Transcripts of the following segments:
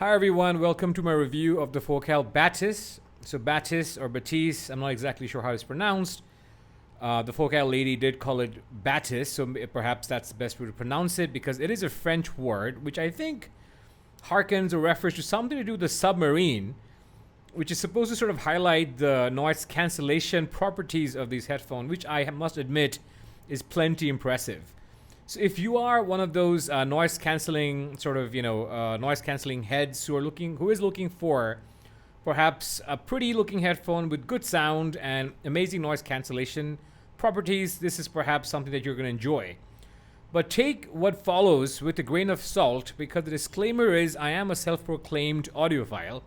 Hi everyone, welcome to my review of the Focal Bathys. So Bathys or Bathys, I'm not exactly sure how it's pronounced. The Focal lady did call it Bathys, so perhaps that's the best way to pronounce it because it is a French word, which I think harkens or refers to something to do with the submarine, which is supposed to sort of highlight the noise cancellation properties of these headphones, which I must admit is plenty impressive. So if you are one of those noise canceling noise canceling heads who is looking for perhaps a pretty looking headphone with good sound and amazing noise cancellation properties, this is perhaps something that you're going to enjoy. But take what follows with a grain of salt because the disclaimer is I am a self-proclaimed audiophile,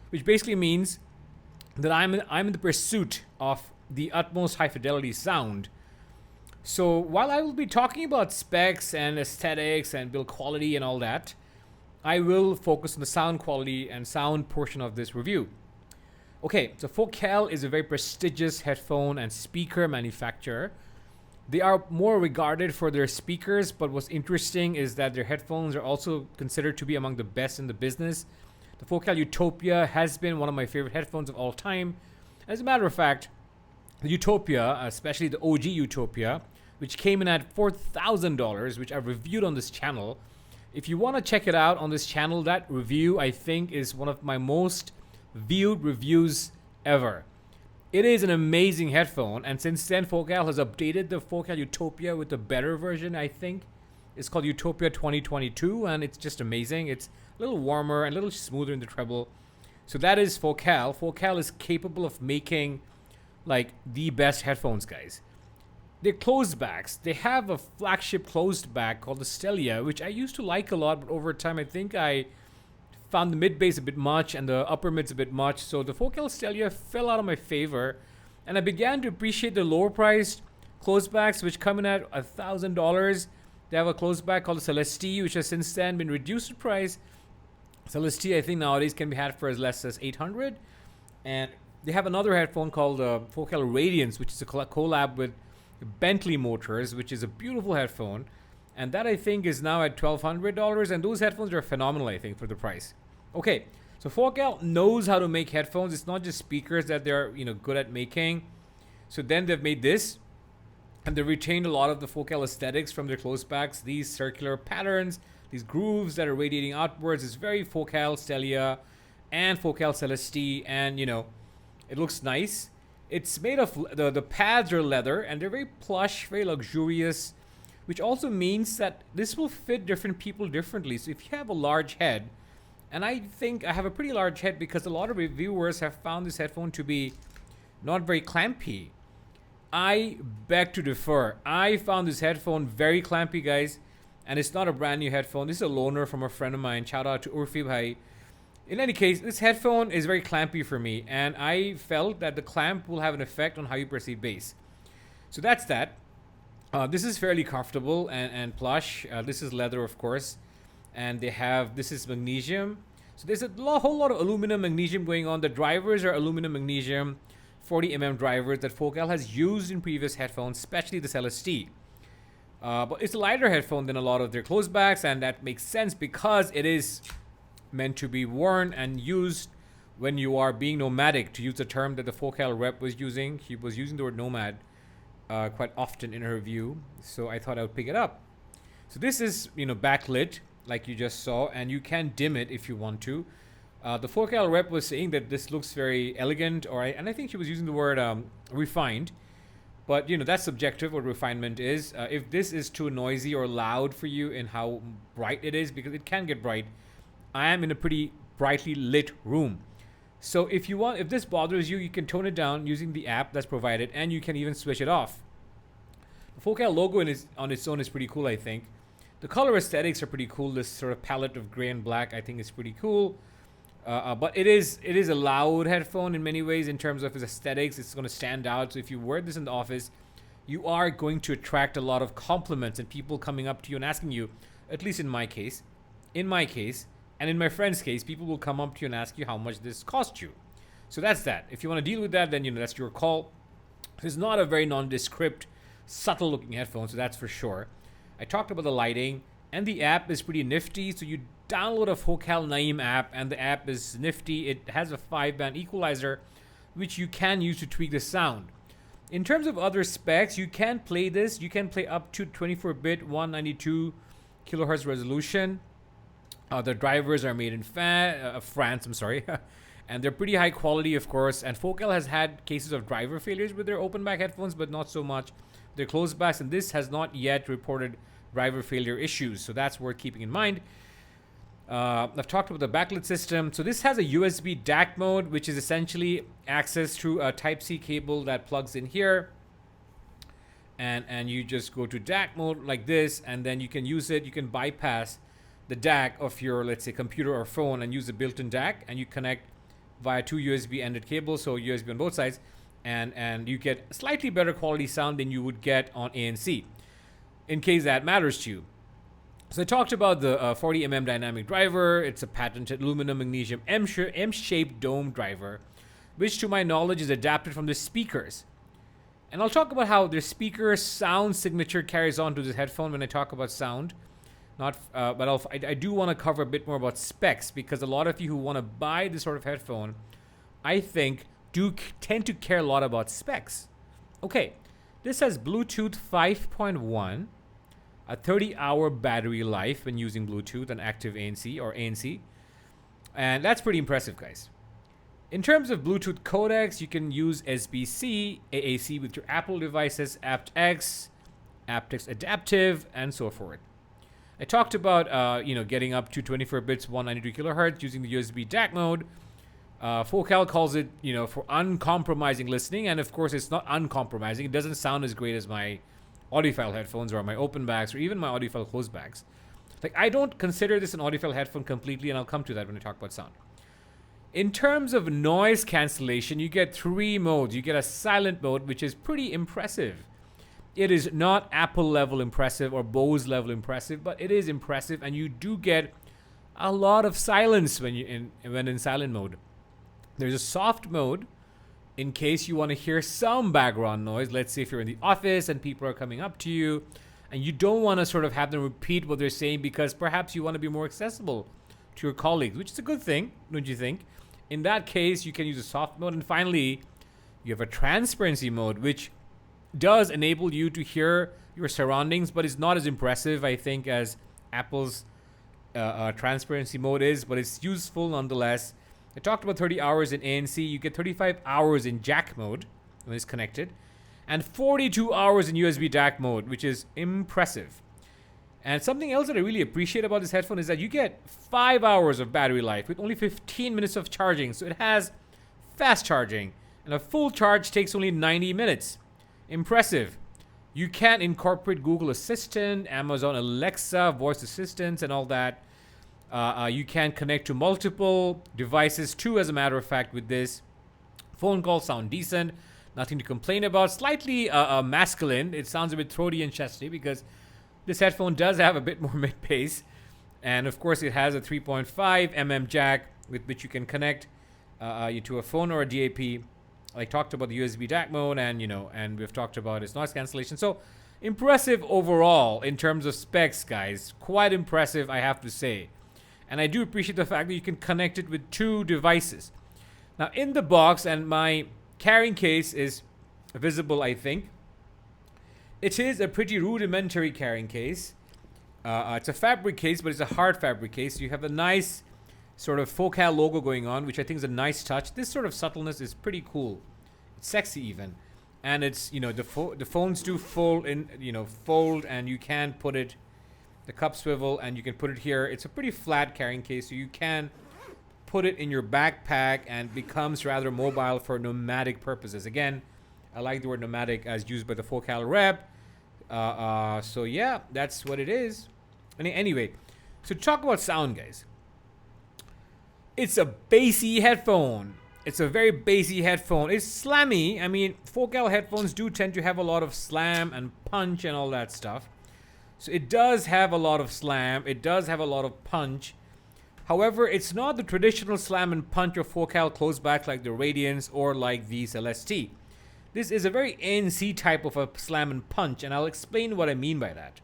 which basically means that I'm in the pursuit of the utmost high fidelity sound. So while I will be talking about specs and aesthetics and build quality and all that, I will focus on the sound quality and sound portion of this review. Okay, so Focal is a very prestigious headphone and speaker manufacturer. They are more regarded for their speakers, but what's interesting is that their headphones are also considered to be among the best in the business. The Focal Utopia has been one of my favorite headphones of all time. As a matter of fact, the Utopia, especially the OG Utopia, which came in at $4,000, which I've reviewed on this channel. If you want to check it out on this channel, that review I think is one of my most viewed reviews ever. It is an amazing headphone, and since then Focal has updated the Focal Utopia with a better version, I think. It's called Utopia 2022, and it's just amazing. It's a little warmer and a little smoother in the treble. So that is Focal. Focal is capable of making like the best headphones, guys. They're closed backs. They have a flagship closed back called the Stelia, which I used to like a lot, but over time I think I found the mid bass a bit much and the upper mids a bit much. So the Focal Stelia fell out of my favor, and I began to appreciate the lower priced closed backs, which come in at $1,000. They have a closed back called the Celestia, which has since then been reduced in price. Celestia, I think nowadays can be had for as less as $800, and they have another headphone called Focal Radiance, which is a collab with Bentley Motors, which is a beautiful headphone, and that I think is now at $1,200, and those headphones are phenomenal, I think, for the price. Okay, so Focal knows how to make headphones. It's not just speakers that they're good at making. So then they've made this, and they retained a lot of the Focal aesthetics from their closed backs. These circular patterns, these grooves that are radiating outwards, is very Focal Stelia and Focal Celestia, and it looks nice. It's made of the pads are leather, and they're very plush, very luxurious, which also means that this will fit different people differently. So if you have a large head, and I think I have a pretty large head because a lot of reviewers have found this headphone to be not very clampy. I beg to differ. I found this headphone very clampy, guys, and it's not a brand new headphone. This is a loaner from a friend of mine. Shout out to Urfi Bhai. In any case, this headphone is very clampy for me, and I felt that the clamp will have an effect on how you perceive bass. So that's that. This is fairly comfortable and plush. This is leather, of course, and this is magnesium. So there's a whole lot of aluminum magnesium going on. The drivers are aluminum magnesium 40mm drivers that Focal has used in previous headphones, especially the Celestia. But it's a lighter headphone than a lot of their closed backs, and that makes sense because it is meant to be worn and used when you are being nomadic, to use the term that the Focal rep was using. He was using the word nomad quite often in her review, so I thought I would pick it up. So this is backlit like you just saw, and you can dim it if you want to. The Focal rep was saying that this looks very elegant, and I think she was using the word refined, but that's subjective what refinement is. If this is too noisy or loud for you in how bright it is, because it can get bright, I am in a pretty brightly lit room. So if this bothers you, you can tone it down using the app that's provided, and you can even switch it off. The Focal logo on its own is pretty cool, I think. The color aesthetics are pretty cool. This sort of palette of gray and black, I think, is pretty cool. But it is a loud headphone in many ways in terms of its aesthetics. It's going to stand out. So if you wear this in the office, you are going to attract a lot of compliments and people coming up to you and asking you, at least in my case, and in my friend's case, people will come up to you and ask you how much this cost you. So that's that. If you want to deal with that, then that's your call. It's not a very nondescript, subtle looking headphone, so that's for sure. I talked about the lighting, and the app is pretty nifty, so you download a Focal Naim app, and the app is nifty. It has a 5-band equalizer, which you can use to tweak the sound. In terms of other specs, you can play this. You can play up to 24-bit 192 kilohertz resolution. The drivers are made in France, I'm sorry. And they're pretty high quality, of course. And Focal has had cases of driver failures with their open back headphones, but not so much their closed backs. And this has not yet reported driver failure issues. So that's worth keeping in mind. I've talked about the backlit system. So this has a USB DAC mode, which is essentially access through a Type-C cable that plugs in here. And you just go to DAC mode like this, and then you can use it. You can bypass the DAC of your, let's say, computer or phone and use a built-in DAC, and you connect via 2 USB-ended cables, so USB on both sides, and you get slightly better quality sound than you would get on ANC, in case that matters to you. So I talked about the 40mm dynamic driver. It's a patented aluminum magnesium M-shaped dome driver, which to my knowledge is adapted from the speakers. And I'll talk about how the speaker sound signature carries on to this headphone when I talk about sound. But I do want to cover a bit more about specs, because a lot of you who want to buy this sort of headphone, I think, do tend to care a lot about specs. Okay, this has Bluetooth 5.1, a 30-hour battery life when using Bluetooth and active ANC or ANC, and that's pretty impressive, guys. In terms of Bluetooth codecs, you can use SBC, AAC with your Apple devices, aptX, aptX Adaptive, and so forth. I talked about getting up to 24 bits 192 kilohertz using the USB DAC mode. Focal calls it for uncompromising listening, and of course it's not uncompromising. It doesn't sound as great as my audiophile headphones or my open backs or even my audiophile closed backs. Like, I don't consider this an audiophile headphone completely, and I'll come to that when I talk about sound. In terms of noise cancellation, you get 3 modes. You get a silent mode, which is pretty impressive. It is not Apple level impressive or Bose level impressive, but it is impressive, and you do get a lot of silence when in silent mode. There's a soft mode in case you want to hear some background noise. Let's say if you're in the office and people are coming up to you and you don't want to sort of have them repeat what they're saying, because perhaps you want to be more accessible to your colleagues, which is a good thing, don't you think? In that case, you can use a soft mode. And finally, you have a transparency mode, which does enable you to hear your surroundings, but it's not as impressive, I think, as Apple's transparency mode is, but it's useful nonetheless. I talked about 30 hours in ANC. You get 35 hours in jack mode when it's connected, and 42 hours in USB DAC mode, which is impressive. And something else that I really appreciate about this headphone is that you get 5 hours of battery life with only 15 minutes of charging. So it has fast charging, and a full charge takes only 90 minutes. Impressive. You can incorporate Google Assistant, Amazon Alexa, voice assistants, and all that. You can connect to multiple devices too, as a matter of fact, with this. Phone calls sound decent. Nothing to complain about. Slightly masculine. It sounds a bit throaty and chesty because this headphone does have a bit more mid-bass. And of course, it has a 3.5mm jack with which you can connect to a phone or a DAP. I talked about the USB DAC mode, and we've talked about its noise cancellation. So impressive overall in terms of specs, guys. Quite impressive, I have to say. And I do appreciate the fact that you can connect it with 2 devices. Now, in the box, and my carrying case is visible, I think. It is a pretty rudimentary carrying case. It's a fabric case, but it's a hard fabric case. You have a nice sort of Focal logo going on, which I think is a nice touch. This sort of subtleness is pretty cool. It's sexy even. And it's, the phones do fold, and you can put it, the cup swivel, and you can put it here. It's a pretty flat carrying case, so you can put it in your backpack and becomes rather mobile for nomadic purposes. Again, I like the word nomadic as used by the Focal rep. So yeah, that's what it is. Anyway, so talk about sound, guys. It's a bassy headphone. It's a very bassy headphone. It's slammy. I mean, Focal headphones do tend to have a lot of slam and punch and all that stuff. So it does have a lot of slam. It does have a lot of punch. However, it's not the traditional slam and punch of Focal closed back like the Radiance or like the Celeste. This is a very ANC type of a slam and punch, and I'll explain what I mean by that.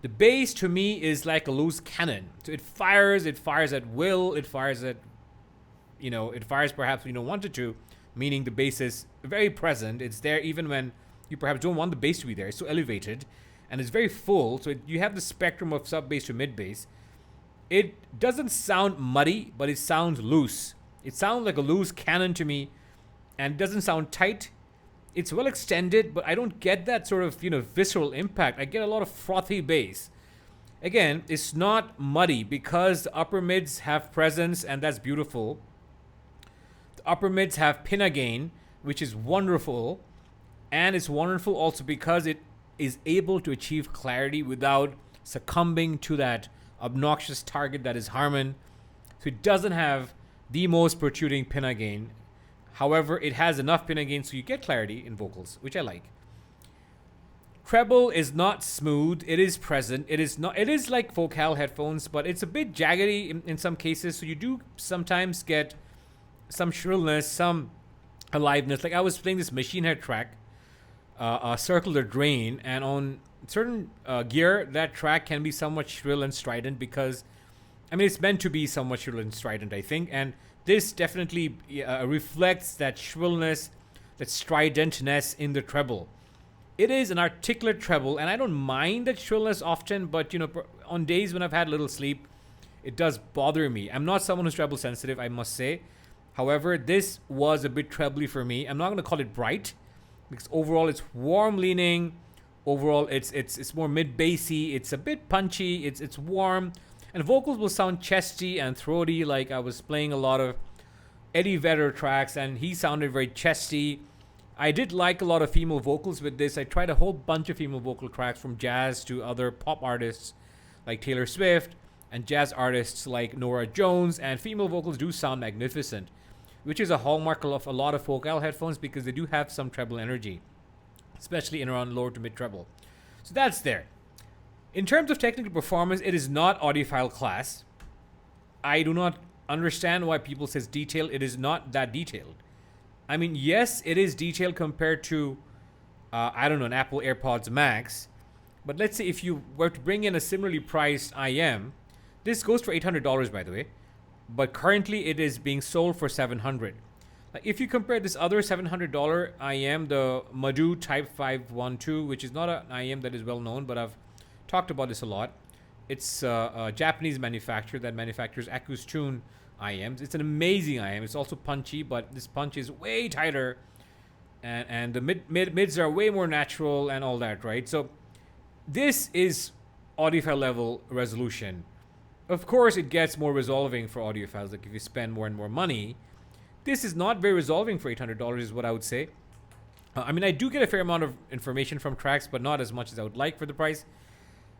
The bass to me is like a loose cannon. So it fires at will, it fires at, it fires perhaps when you don't want it to, meaning the bass is very present. It's there even when you perhaps don't want the bass to be there. It's so elevated and it's very full. So you have the spectrum of sub bass to mid bass. It doesn't sound muddy, but it sounds loose. It sounds like a loose cannon to me, and it doesn't sound tight. It's well extended, but I don't get that sort of, visceral impact. I get a lot of frothy bass. Again, it's not muddy because the upper mids have presence, and that's beautiful. The upper mids have pinna gain, which is wonderful. And it's wonderful also because it is able to achieve clarity without succumbing to that obnoxious target that is Harman. So it doesn't have the most protruding pinna gain. However, it has enough pinna gain so you get clarity in vocals, which I like. Treble is not smooth. It is present. It is like Focal headphones, but it's a bit jaggedy in some cases. So you do sometimes get some shrillness, some aliveness. Like I was playing this Machine Head track, Circle the Drain, and on certain gear, that track can be somewhat shrill and strident because, it's meant to be somewhat shrill and strident, I think. And this definitely reflects that shrillness, that stridentness in the treble. It is an articulate treble, and I don't mind that shrillness often, but, on days when I've had little sleep, it does bother me. I'm not someone who's treble sensitive, I must say. However, this was a bit trebly for me. I'm not going to call it bright, because overall it's warm leaning. Overall, it's more mid-bassy. It's a bit punchy. It's warm. And vocals will sound chesty and throaty, like I was playing a lot of Eddie Vedder tracks, and he sounded very chesty. I did like a lot of female vocals with this. I tried a whole bunch of female vocal tracks from jazz to other pop artists like Taylor Swift and jazz artists like Norah Jones, and female vocals do sound magnificent, which is a hallmark of a lot of Focal headphones because they do have some treble energy, especially in around lower to mid treble. So that's there. In terms of technical performance, it is not audiophile class. I do not understand why people says detailed. It is not that detailed. Yes, it is detailed compared to, an Apple AirPods Max. But let's say if you were to bring in a similarly priced IM, this goes for $800, by the way. But currently it is being sold for $700. If you compare this other $700 IM, the Madhu Type 512, which is not an IM that is well known, but I've talked about this a lot. It's a Japanese manufacturer that manufactures Akustune IMs. It's an amazing IM. It's also punchy, but this punch is way tighter, and the mids are way more natural and all that, right? So this is audiophile level resolution. Of course, it gets more resolving for audiophiles. Like if you spend more and more money, this is not very resolving for $800 is what I would say. I do get a fair amount of information from tracks, but not as much as I would like for the price.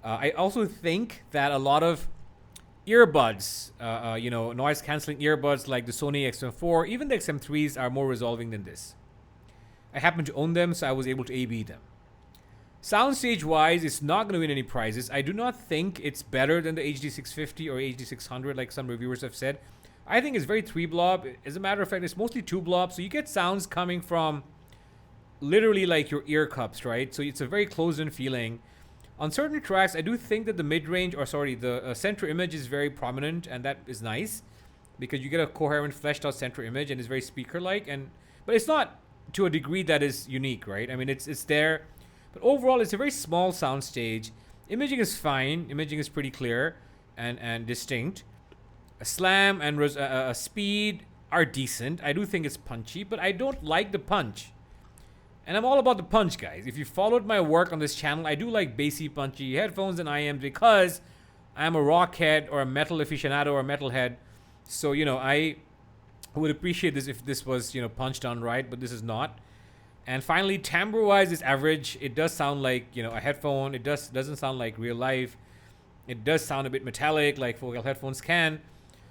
I also think that a lot of earbuds, noise cancelling earbuds like the Sony XM4, even the XM3s are more resolving than this. I happen to own them, so I was able to A/B them. Soundstage wise, it's not going to win any prizes. I do not think it's better than the HD650 or HD600 like some reviewers have said. I think it's very 3-blob. As a matter of fact, it's mostly 2-blob, so you get sounds coming from literally like your ear cups, right? So it's a very closed-in feeling. On certain tracks, I do think that the center image is very prominent, and that is nice because you get a coherent, fleshed out center image, and it's very speaker-like. But it's not to a degree that is unique, right? It's there, but overall, it's a very small sound stage. Imaging is fine. Imaging is pretty clear and distinct. A slam and a speed are decent. I do think it's punchy, but I don't like the punch. And I'm all about the punch, guys. If you followed my work on this channel, I do like bassy, punchy headphones and IMs because I'm a rock head or a metal aficionado or a metal head. So, I would appreciate this if this was, punched on right, but this is not. And finally, timbre-wise, it's average. It does sound like, a headphone. It doesn't sound like real life. It does sound a bit metallic like Focal headphones can.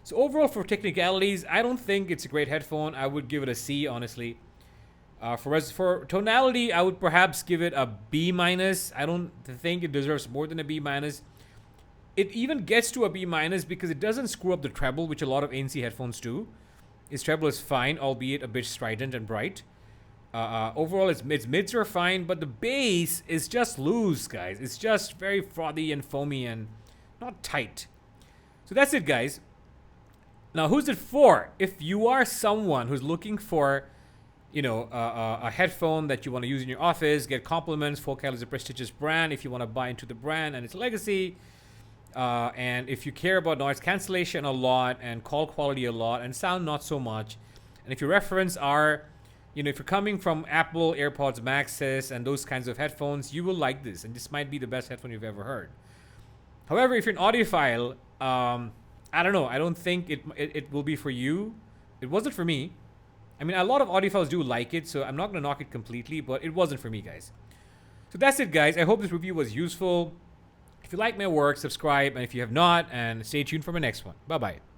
So overall, for technicalities, I don't think it's a great headphone. I would give it a C, honestly. For tonality, I would perhaps give it a B-. I don't think it deserves more than a B-. It even gets to a B- because it doesn't screw up the treble, which a lot of ANC headphones do. Its treble is fine, albeit a bit strident and bright. Overall, its mids are fine, but the bass is just loose, guys. It's just very frothy and foamy and not tight. So that's it, guys. Now, who's it for? If you are someone who's looking for, a headphone that you want to use in your office, get compliments. Focal is a prestigious brand. If you want to buy into the brand and its legacy, and if you care about noise cancellation a lot and call quality a lot and sound not so much, and if your reference are, if you're coming from Apple AirPods Maxes and those kinds of headphones, you will like this, and this might be the best headphone you've ever heard. However, if you're an audiophile, I don't know. I don't think it will be for you. It wasn't for me. I mean, a lot of audiophiles do like it, so I'm not going to knock it completely, but it wasn't for me, guys. So that's it, guys. I hope this review was useful. If you like my work, subscribe, and if you have not, and stay tuned for my next one. Bye-bye.